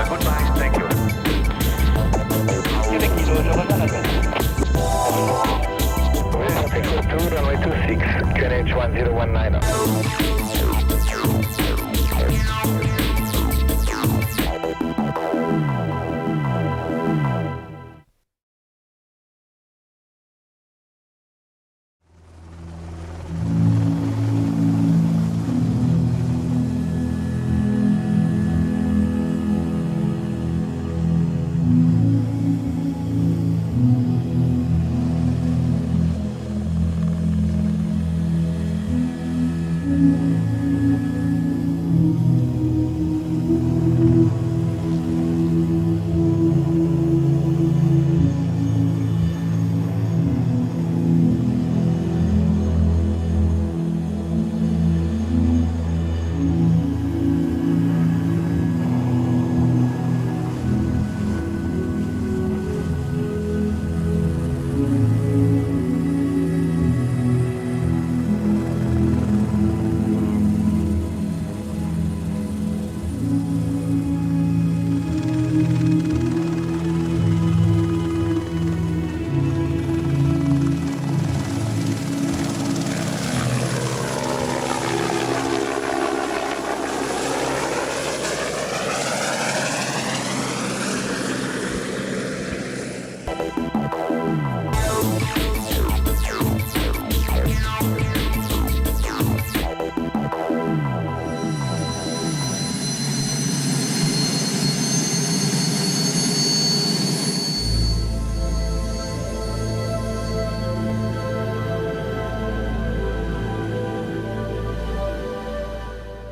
goodbye, thank you. Québec Kilo, je reviens à l'appel. Echo 2, runway 26, QNH 1019.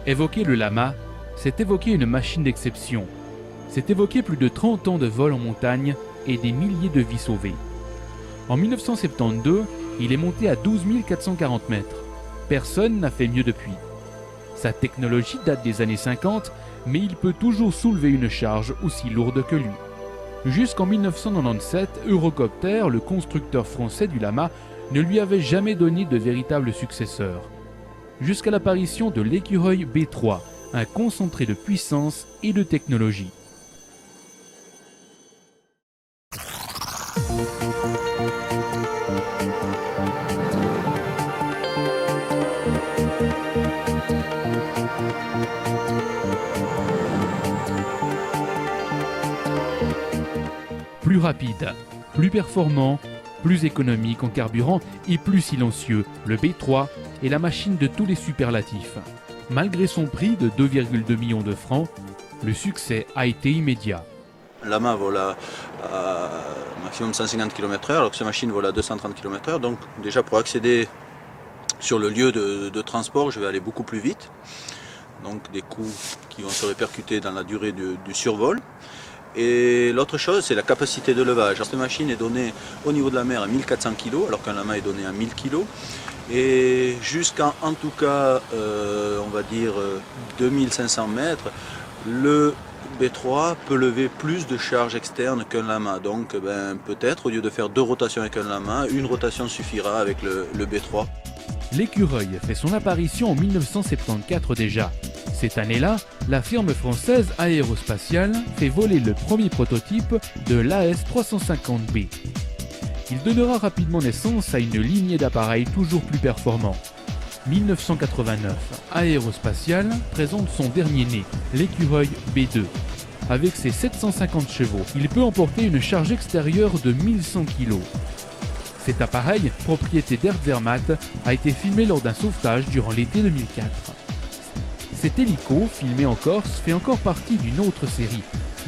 Évoquer le Lama, c'est évoquer une machine d'exception. C'est évoquer plus de 30 ans de vol en montagne et des milliers de vies sauvées. En 1972, il est monté à 12 440 mètres. Personne n'a fait mieux depuis. Sa technologie date des années 50, mais il peut toujours soulever une charge aussi lourde que lui. Jusqu'en 1997, Eurocopter, le constructeur français du Lama, ne lui avait jamais donné de véritable successeur. Jusqu'à l'apparition de l'écureuil B3, un concentré de puissance et de technologie. Plus rapide, plus performant, plus économique en carburant et plus silencieux, le B3 est la machine de tous les superlatifs. Malgré son prix de 2,2 millions de francs, le succès a été immédiat. Lama vole à maximum 150 km/h, alors que cette machine vole à 230 km/h. Donc déjà pour accéder sur le lieu de transport, je vais aller beaucoup plus vite. Donc des coûts qui vont se répercuter dans la durée du survol. Et l'autre chose, c'est la capacité de levage. Cette machine est donnée au niveau de la mer à 1400 kg, alors qu'un Lama est donné à 1000 kg. Et jusqu'à, en tout cas, on va dire 2500 mètres, le B3 peut lever plus de charge externe qu'un Lama. Donc peut-être, au lieu de faire 2 rotations avec un Lama, une rotation suffira avec le B3. L'écureuil fait son apparition en 1974 déjà. Cette année-là, la firme française Aérospatiale fait voler le premier prototype de l'AS350B. Il donnera rapidement naissance à une lignée d'appareils toujours plus performants. 1989, Aérospatiale présente son dernier né, l'écureuil B2. Avec ses 750 chevaux, il peut emporter une charge extérieure de 1100 kg. Cet appareil, propriété d'Air Zermatt, a été filmé lors d'un sauvetage durant l'été 2004. Cet hélico, filmé en Corse, fait encore partie d'une autre série,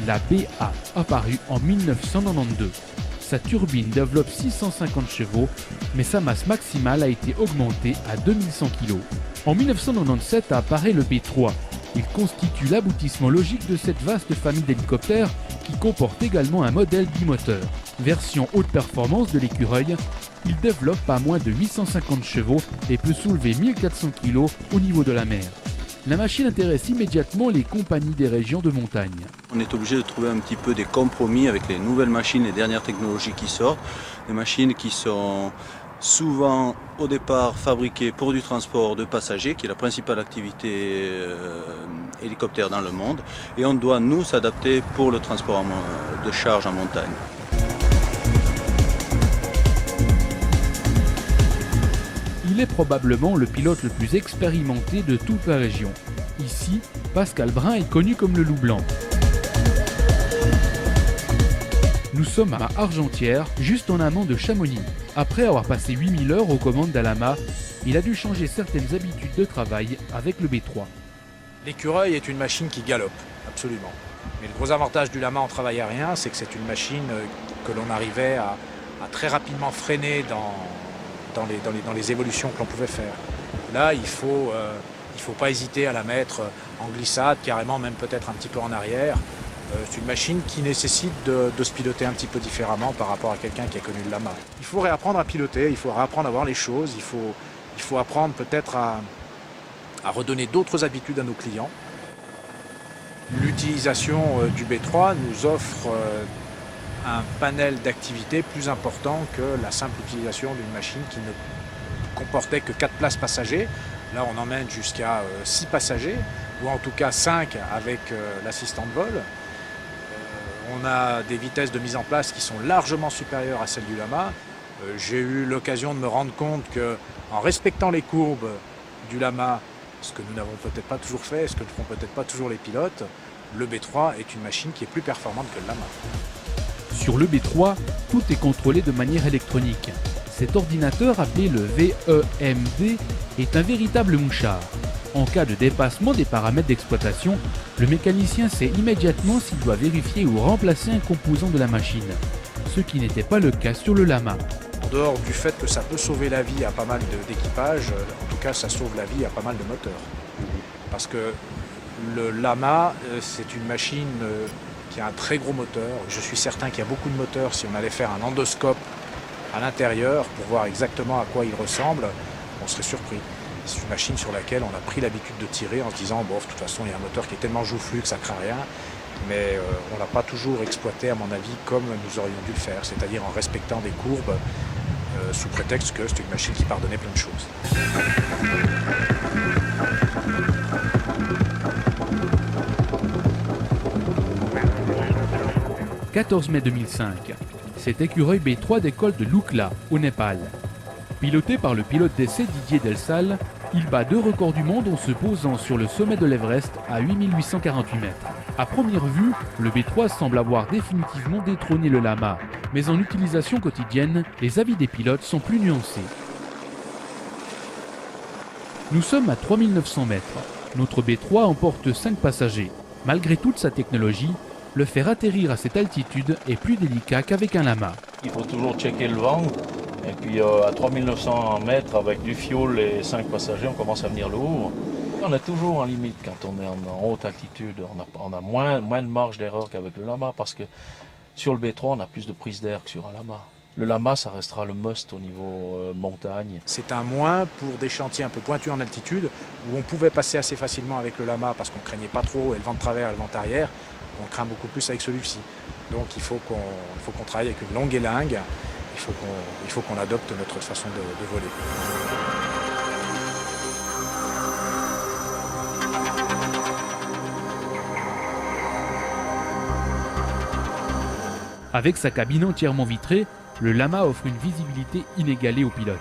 la BA, apparue en 1992. Sa turbine développe 650 chevaux, mais sa masse maximale a été augmentée à 2100 kg. En 1997 apparaît le B3. Il constitue l'aboutissement logique de cette vaste famille d'hélicoptères qui comporte également un modèle bimoteur. Version haute performance de l'écureuil, il développe pas moins de 850 chevaux et peut soulever 1400 kg au niveau de la mer. La machine intéresse immédiatement les compagnies des régions de montagne. On est obligé de trouver un petit peu des compromis avec les nouvelles machines, les dernières technologies qui sortent. Des machines qui sont souvent au départ fabriqués pour du transport de passagers, qui est la principale activité hélicoptère dans le monde, et on doit nous s'adapter pour le transport de charge en montagne. Il est probablement le pilote le plus expérimenté de toute la région. Ici, Pascal Brun est connu comme le loup blanc. Nous sommes à Argentières, juste en amont de Chamonix. Après avoir passé 8000 heures aux commandes d'Alama, il a dû changer certaines habitudes de travail avec le B3. L'écureuil est une machine qui galope, absolument. Mais le gros avantage du Lama en travail aérien, c'est que c'est une machine que l'on arrivait à très rapidement freiner dans les évolutions que l'on pouvait faire. Là, il faut pas hésiter à la mettre en glissade, carrément même peut-être un petit peu en arrière. C'est une machine qui nécessite de se piloter un petit peu différemment par rapport à quelqu'un qui a connu le Lama. Il faut réapprendre à piloter, il faut réapprendre à voir les choses, il faut apprendre peut-être à redonner d'autres habitudes à nos clients. L'utilisation du B3 nous offre un panel d'activités plus important que la simple utilisation d'une machine qui ne comportait que 4 places passagers. Là, on emmène jusqu'à 6 passagers, ou en tout cas 5 avec l'assistant de vol. On a des vitesses de mise en place qui sont largement supérieures à celles du Lama. J'ai eu l'occasion de me rendre compte qu'en respectant les courbes du Lama, ce que nous n'avons peut-être pas toujours fait, ce que ne font peut-être pas toujours les pilotes, le B3 est une machine qui est plus performante que le Lama. Sur le B3, tout est contrôlé de manière électronique. Cet ordinateur, appelé le VEMD, est un véritable mouchard. En cas de dépassement des paramètres d'exploitation, le mécanicien sait immédiatement s'il doit vérifier ou remplacer un composant de la machine, ce qui n'était pas le cas sur le Lama. En dehors du fait que ça peut sauver la vie à pas mal d'équipages, en tout cas ça sauve la vie à pas mal de moteurs. Parce que le Lama, c'est une machine qui a un très gros moteur. Je suis certain qu'il y a beaucoup de moteurs, si on allait faire un endoscope à l'intérieur pour voir exactement à quoi il ressemble, on serait surpris. C'est une machine sur laquelle on a pris l'habitude de tirer en se disant bon, de toute façon il y a un moteur qui est tellement joufflu que ça craint rien, mais on ne l'a pas toujours exploité à mon avis comme nous aurions dû le faire, c'est-à-dire en respectant des courbes sous prétexte que c'est une machine qui pardonnait plein de choses. « 14 mai 2005, cet écureuil B3 décolle de Lukla, au Népal. Piloté par le pilote d'essai Didier Delsal, il bat 2 records du monde en se posant sur le sommet de l'Everest à 8848 mètres. À première vue, le B3 semble avoir définitivement détrôné le Lama, mais en utilisation quotidienne, les avis des pilotes sont plus nuancés. Nous sommes à 3900 mètres. Notre B3 emporte 5 passagers. Malgré toute sa technologie, le faire atterrir à cette altitude est plus délicat qu'avec un Lama. Il faut toujours checker le vent. Et puis à 3900 mètres, avec du fioul et 5 passagers, on commence à venir lourd. On est toujours en limite quand on est en haute altitude. On a moins de marge d'erreur qu'avec le Lama parce que sur le B3, on a plus de prise d'air que sur un Lama. Le Lama, ça restera le must au niveau montagne. C'est un moins pour des chantiers un peu pointus en altitude où on pouvait passer assez facilement avec le Lama parce qu'on ne craignait pas trop et le vent de travers et le vent arrière. On craint beaucoup plus avec celui-ci. Donc il faut qu'on travaille avec une longue élingue. Il faut qu'on adopte notre façon de voler. Avec sa cabine entièrement vitrée, le Lama offre une visibilité inégalée aux pilotes.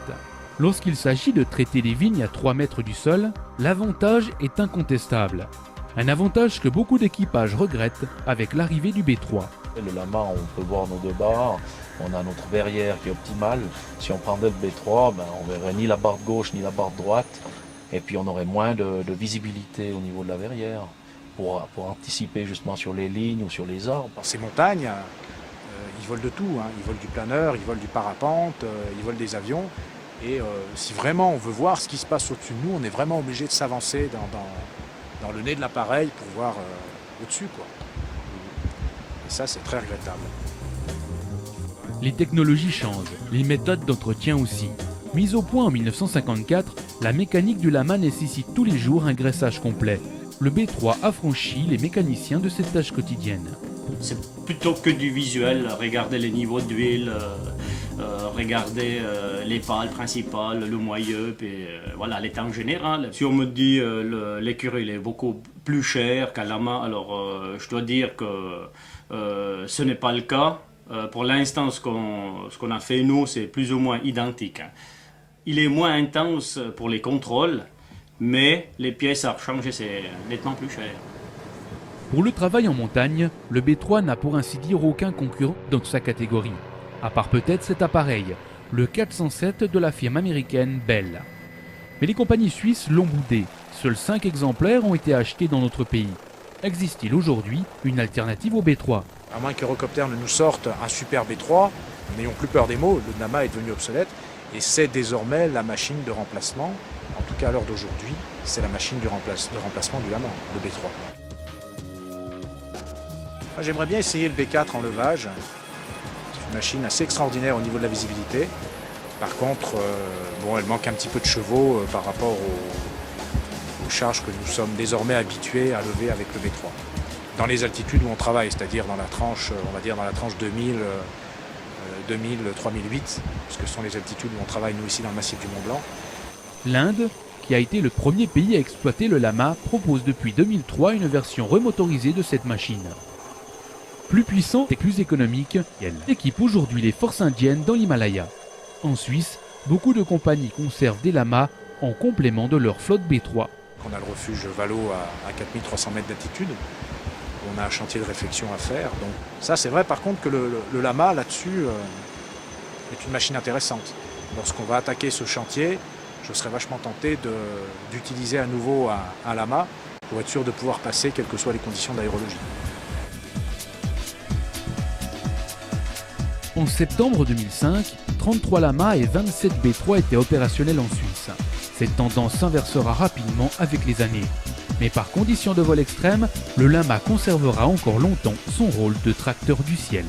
Lorsqu'il s'agit de traiter les vignes à 3 mètres du sol, l'avantage est incontestable. Un avantage que beaucoup d'équipages regrettent avec l'arrivée du B3. Le Lama, on peut voir nos 2 barres, on a notre verrière qui est optimale. Si on prendrait le B3, on verrait ni la barre gauche ni la barre droite. Et puis on aurait moins de visibilité au niveau de la verrière pour anticiper justement sur les lignes ou sur les arbres. Dans ces montagnes, ils volent de tout. Ils volent du planeur, ils volent du parapente, ils volent des avions. Et si vraiment on veut voir ce qui se passe au-dessus de nous, on est vraiment obligé de s'avancer dans le nez de l'appareil pour voir au-dessus, quoi. Et ça, c'est très regrettable. Les technologies changent, les méthodes d'entretien aussi. Mise au point en 1954, la mécanique du Lama nécessite tous les jours un graissage complet. Le B3 affranchit les mécaniciens de cette tâche quotidienne. C'est plutôt que du visuel, regarder les niveaux d'huile, regarder les pales principales, le moyeu, puis voilà, l'état en général. Si on me dit l'écurie il est beaucoup plus cher qu'un lama, alors je dois dire que ce n'est pas le cas. Pour l'instant, ce qu'on a fait nous, c'est plus ou moins identique. Il est moins intense pour les contrôles, mais les pièces à changer, c'est nettement plus cher. Pour le travail en montagne, le B3 n'a pour ainsi dire aucun concurrent dans sa catégorie, à part peut-être cet appareil, le 407 de la firme américaine Bell. Mais les compagnies suisses l'ont boudé, seuls 5 exemplaires ont été achetés dans notre pays. Existe-t-il aujourd'hui une alternative au B3 ? À moins qu'Eurocopter ne nous sorte un super B3, n'ayons plus peur des mots, le Nama est devenu obsolète et c'est désormais la machine de remplacement, en tout cas à l'heure d'aujourd'hui, c'est la machine de remplacement du Lama, le B3. J'aimerais bien essayer le B4 en levage. C'est une machine assez extraordinaire au niveau de la visibilité. Par contre, elle manque un petit peu de chevaux par rapport aux charges que nous sommes désormais habitués à lever avec le B3. Dans les altitudes où on travaille, c'est-à-dire dans la tranche, on va dire dans la tranche 2000, 3008, puisque ce sont les altitudes où on travaille nous ici dans le massif du Mont Blanc. L'Inde, qui a été le premier pays à exploiter le Lama, propose depuis 2003 une version remotorisée de cette machine. Plus puissante et plus économique, elle équipe aujourd'hui les forces indiennes dans l'Himalaya. En Suisse, beaucoup de compagnies conservent des lamas en complément de leur flotte B3. On a le refuge Valo à 4300 mètres d'altitude. On a un chantier de réflexion à faire. Donc ça, c'est vrai par contre que le Lama là-dessus est une machine intéressante. Lorsqu'on va attaquer ce chantier, je serais vachement tenté d'utiliser à nouveau un Lama pour être sûr de pouvoir passer quelles que soient les conditions d'aérologie. En septembre 2005, 33 Lama et 27 B3 étaient opérationnels en Suisse. Cette tendance s'inversera rapidement avec les années. Mais par condition de vol extrême, le Lama conservera encore longtemps son rôle de tracteur du ciel.